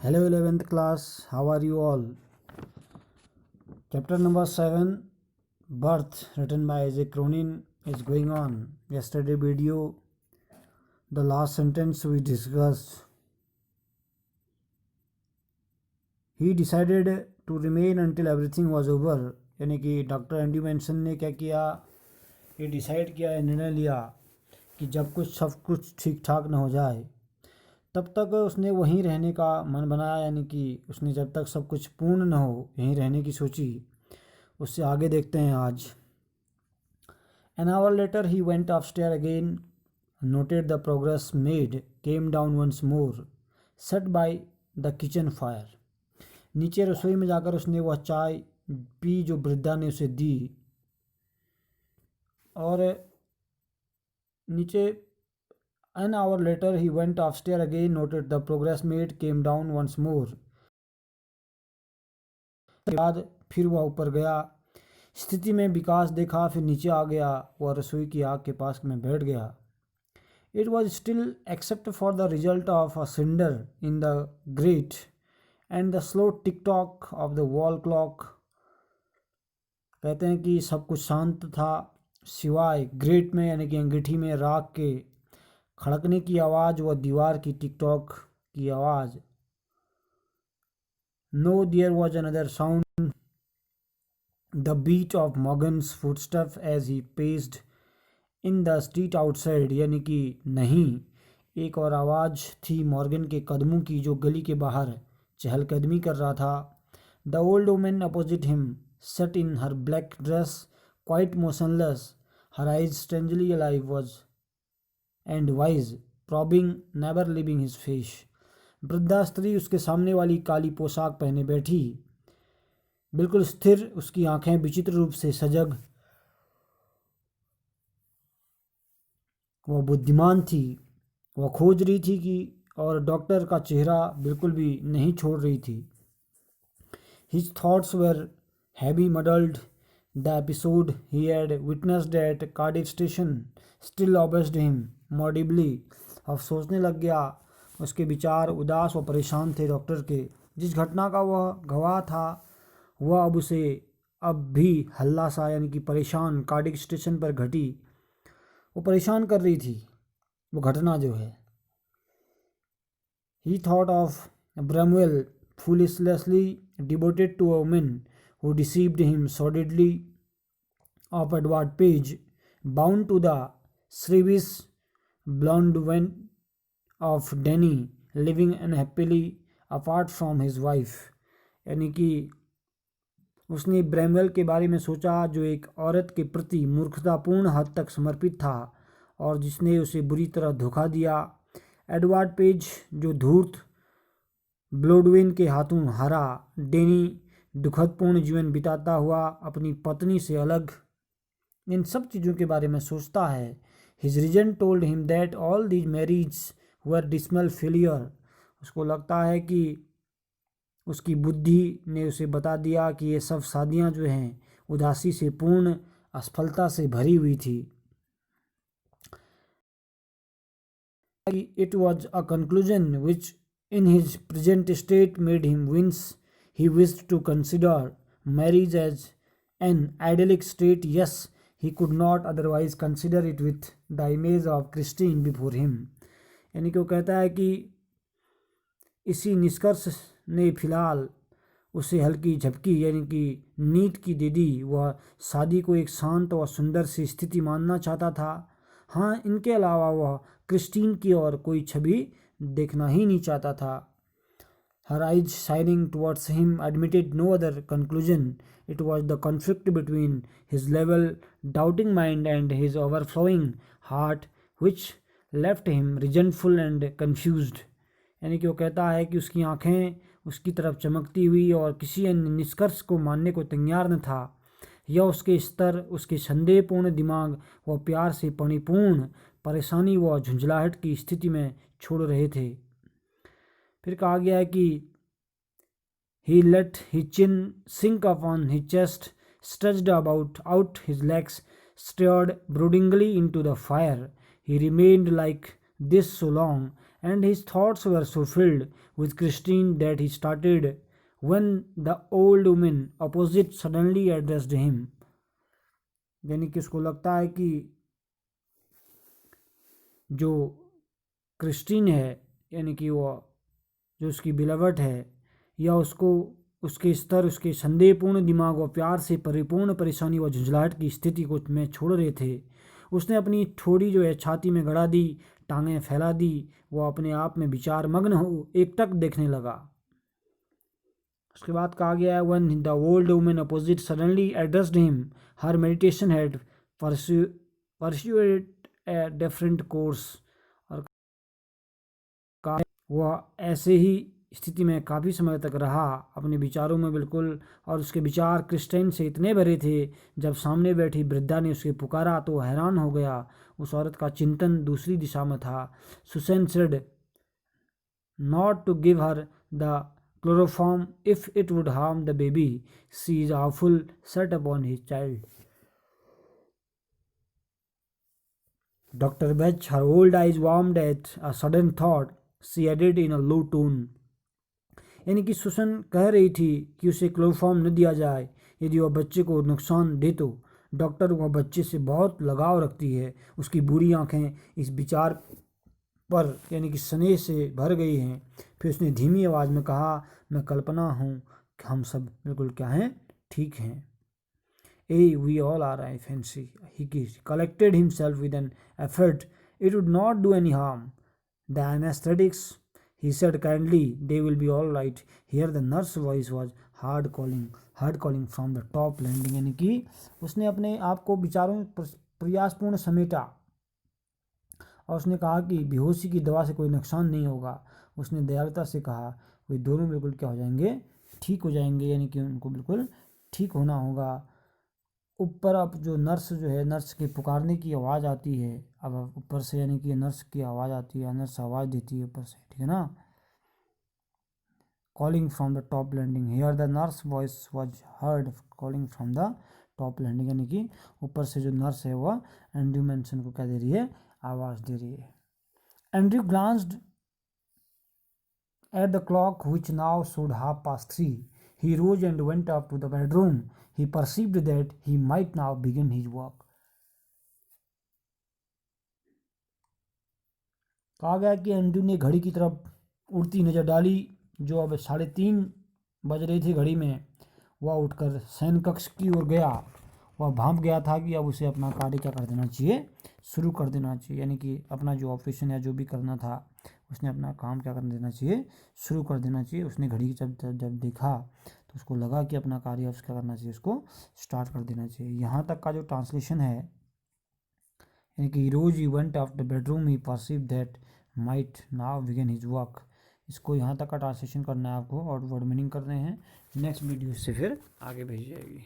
Hello 11th class, how are you all? Chapter number 7, Birth, written by Isaac Cronin, is going on. Yesterday video, the last sentence we discussed. He decided to remain until everything was over. यानी कि doctor Andy mention ने क्या किया, ये decide किया, निर्णय लिया कि जब कुछ सब कुछ ठीक ठाक न हो जाए तब तक उसने वहीं रहने का मन बनाया। यानी कि उसने जब तक सब कुछ पूर्ण न हो यहीं रहने की सोची। उससे आगे देखते हैं आज। An hour later he went upstairs again, noted the progress made, came down once more, sat by the kitchen fire. नीचे रसोई में जाकर उसने वह चाय पी जो वृद्धा ने उसे दी, और नीचे An hour later he went upstairs again, noted the progress made, came down once more. बाद फिर वह ऊपर गया, स्थिति में विकास देखा, फिर नीचे आ गया, वह रसोई की आग के पास में बैठ गया। It was still except for the result of a cinder in the grate and the slow tick-tock of the wall clock. कहते हैं कि सब कुछ शांत था सिवाय ग्रेट में यानी कि अंगीठी में राख के खड़कने की आवाज़ व दीवार की टिक-टॉक की आवाज़। No, there was another sound, the beat of Morgan's footsteps as he paced in the street outside. यानी कि नहीं, एक और आवाज़ थी मॉर्गन के कदमों की जो गली के बाहर चहलकदमी कर रहा था। The old woman opposite him sat in her black dress, quite motionless, her eyes strangely alive was and wise, probing, never leaving his face. वृद्धा स्त्री उसके सामने वाली काली पोशाक पहने बैठी, बिल्कुल स्थिर, उसकी आंखें विचित्र रूप से सजग। वह बुद्धिमान थी, वह खोज रही थी कि और डॉक्टर का चेहरा बिल्कुल भी नहीं छोड़ रही थी। His thoughts were heavy, muddled. The episode he had witnessed at Cardiff Station still obsessed him audibly. अब सोचने लग गया, उसके विचार उदास व परेशान थे। डॉक्टर के जिस घटना का वह गवाह था वह अब उसे अब भी हल्ला सा यानी कि परेशान कार्डिफ स्टेशन पर घटी, वो परेशान कर रही थी वो घटना जो है। He thought of Bramwell, foolishly devoted to a woman who deceived him sordidly, of Edward Page, bound to the Shrewis blonde went of Denny, living unhappily apart from his wife. यानी कि उसने ब्रैमवेल के बारे में सोचा जो एक औरत के प्रति मूर्खतापूर्ण हद तक समर्पित था और जिसने उसे बुरी तरह धोखा दिया। एडवर्ड पेज जो धूर्त ब्लोडविन के हाथों हारा। डेनी दुखदपूर्ण जीवन बिताता हुआ अपनी पत्नी से अलग। इन सब चीज़ों के बारे में सोचता है। His reason told him that all these marriage were dismal failure. उसको लगता है कि उसकी बुद्धि ने उसे बता दिया कि ये सब शादियां जो हैं उदासी से पूर्ण असफलता से भरी हुई थी। It was a conclusion which in his present state made him wince. He wished to consider marriage as an idyllic state. Yes, he could not otherwise consider it with the image of Christine before him. यानी कि वो कहता है कि इसी निष्कर्ष ने फिलहाल उसे हल्की झपकी यानी कि नीट की दे दी। वह शादी को एक शांत और सुंदर सी स्थिति मानना चाहता था। हाँ, इनके अलावा वह क्रिस्टीन की और कोई छवि देखना ही नहीं चाहता था। Her eyes shining towards him admitted no other conclusion. It was the conflict between his level, doubting mind and his overflowing heart which left him resentful and confused. यानी कि वो कहता है कि उसकी आंखें उसकी तरफ चमकती हुई और किसी अन्य निष्कर्ष को मानने को तैयार न था। यह उसके स्तर, उसके संदेहपूर्ण दिमाग व प्यार से परिपूर्ण परेशानी व झुंझलाहट की स्थिति में छोड़ रहे थे। फिर कहा गया है कि he let his chin sink upon his chest, stretched about out his legs, stared broodingly into the fire. He remained like this so long and his thoughts were so filled with Christine that he started when the old woman opposite suddenly addressed him. यानी कि उसको लगता है कि जो Christine है, यानी कि वो जो उसकी बिलवट है, या उसको उसके स्तर, उसके संदेहपूर्ण दिमाग व प्यार से परिपूर्ण परेशानी व झुंझलाहट की स्थिति को में छोड़ रहे थे। उसने अपनी ठोड़ी जो है छाती में गड़ा दी, टांगें फैला दी, वो अपने आप में विचार मग्न हो एकटक देखने लगा। उसके बाद कहा गया है when the old woman opposite suddenly addressed him her meditation had pursued a different course. और वह ऐसे ही स्थिति में काफ़ी समय तक रहा, अपने विचारों में बिल्कुल, और उसके विचार क्रिस्टीन से इतने भरे थे। जब सामने बैठी वृद्धा ने उसे पुकारा तो हैरान हो गया। उस औरत का चिंतन दूसरी दिशा में था। Susan said not to give her the chloroform if it would harm the baby, she is awful set upon his child. Dr. Bech, her old eyes warmed at a sudden thought. She added in a low tone. यानी कि सुसन कह रही थी कि उसे chloroform न दिया जाए यदि वह बच्चे को नुकसान दे तो। डॉक्टर वह बच्चे से बहुत लगाव रखती है। उसकी बुरी आंखें इस विचार पर यानी कि स्नेह से भर गई हैं। फिर उसने धीमी आवाज़ में कहा, मैं कल्पना हूँ कि हम सब बिल्कुल क्या हैं, ठीक हैं। We all are, I fancy. He collected himself with an effort. It would not do any harm. The anesthetics, he said kindly, they will be all right. Here the nurse voice was hard calling from the top landing. यानी कि उसने अपने आप को विचारों में प्रयासपूर्ण समेटा और उसने कहा कि बेहोशी की दवा से कोई नुकसान नहीं होगा। उसने दयालुता से कहा वे दोनों बिल्कुल क्या हो जाएंगे, ठीक हो जाएंगे, यानी कि उनको बिल्कुल ठीक होना होगा। ऊपर अब जो नर्स जो है, नर्स के पुकारने की आवाज़ आती है। अब ऊपर से यानी कि नर्स की आवाज़ आती है, नर्स आवाज़ देती है ऊपर से, ठीक है ना। Calling from the top landing, here the nurse voice was heard calling from the top landing, यानी कि ऊपर से जो नर्स है वह एंड्रयू मेंशन को क्या दे रही है, आवाज़ दे रही है। Andrew glanced at the clock which now showed 3:30. He rose and went up to the bedroom. He perceived that he might now begin his work. कहा गया कि एंड्रयू ने घड़ी की तरफ उड़ती नज़र डाली जो अब 3:30 बज रही थी घड़ी में। वह उठकर शयन कक्ष की ओर गया। वह भांप गया था कि अब उसे अपना कार्य क्या कर देना चाहिए, शुरू कर देना चाहिए, यानी कि अपना जो ऑपरेशन या जो भी करना था उसने अपना काम क्या कर देना चाहिए, शुरू कर देना चाहिए। उसने घड़ी जब देखा तो उसको लगा कि अपना कार्य उसका क्या करना चाहिए, उसको स्टार्ट कर देना चाहिए। यहाँ तक का जो ट्रांसलेशन है, यानी कि rose he went after bedroom he perceive that might now begin his work. इसको यहाँ तक का ट्रांसलेशन करना है आपको और वर्ड मीनिंग करने हैं। नेक्स्ट वीडियो से फिर आगे भेजी जाएगी।